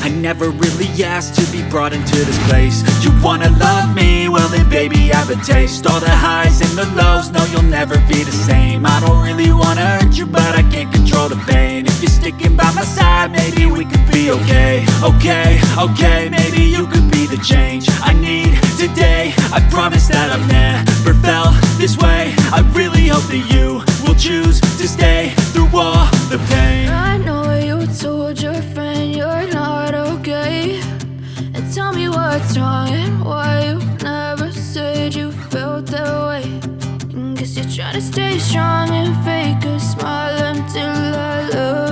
I never really asked to be brought into this place. You wanna love me? Well then baby, have a taste. All the highs and the lows, no, you'll never be the same. I don't really wanna hurt you, but I can't control the pain. If you're sticking by my side, maybe we could be okay. Okay, maybe you could be the change I need today. I promise that I've never felt this way. I really hope that you will choose to stay through all the pain. I know you told your friend you're not okay, and tell me what's wrong and why you never said you felt that way. Guess you're trying to stay strong and fake a smile until I love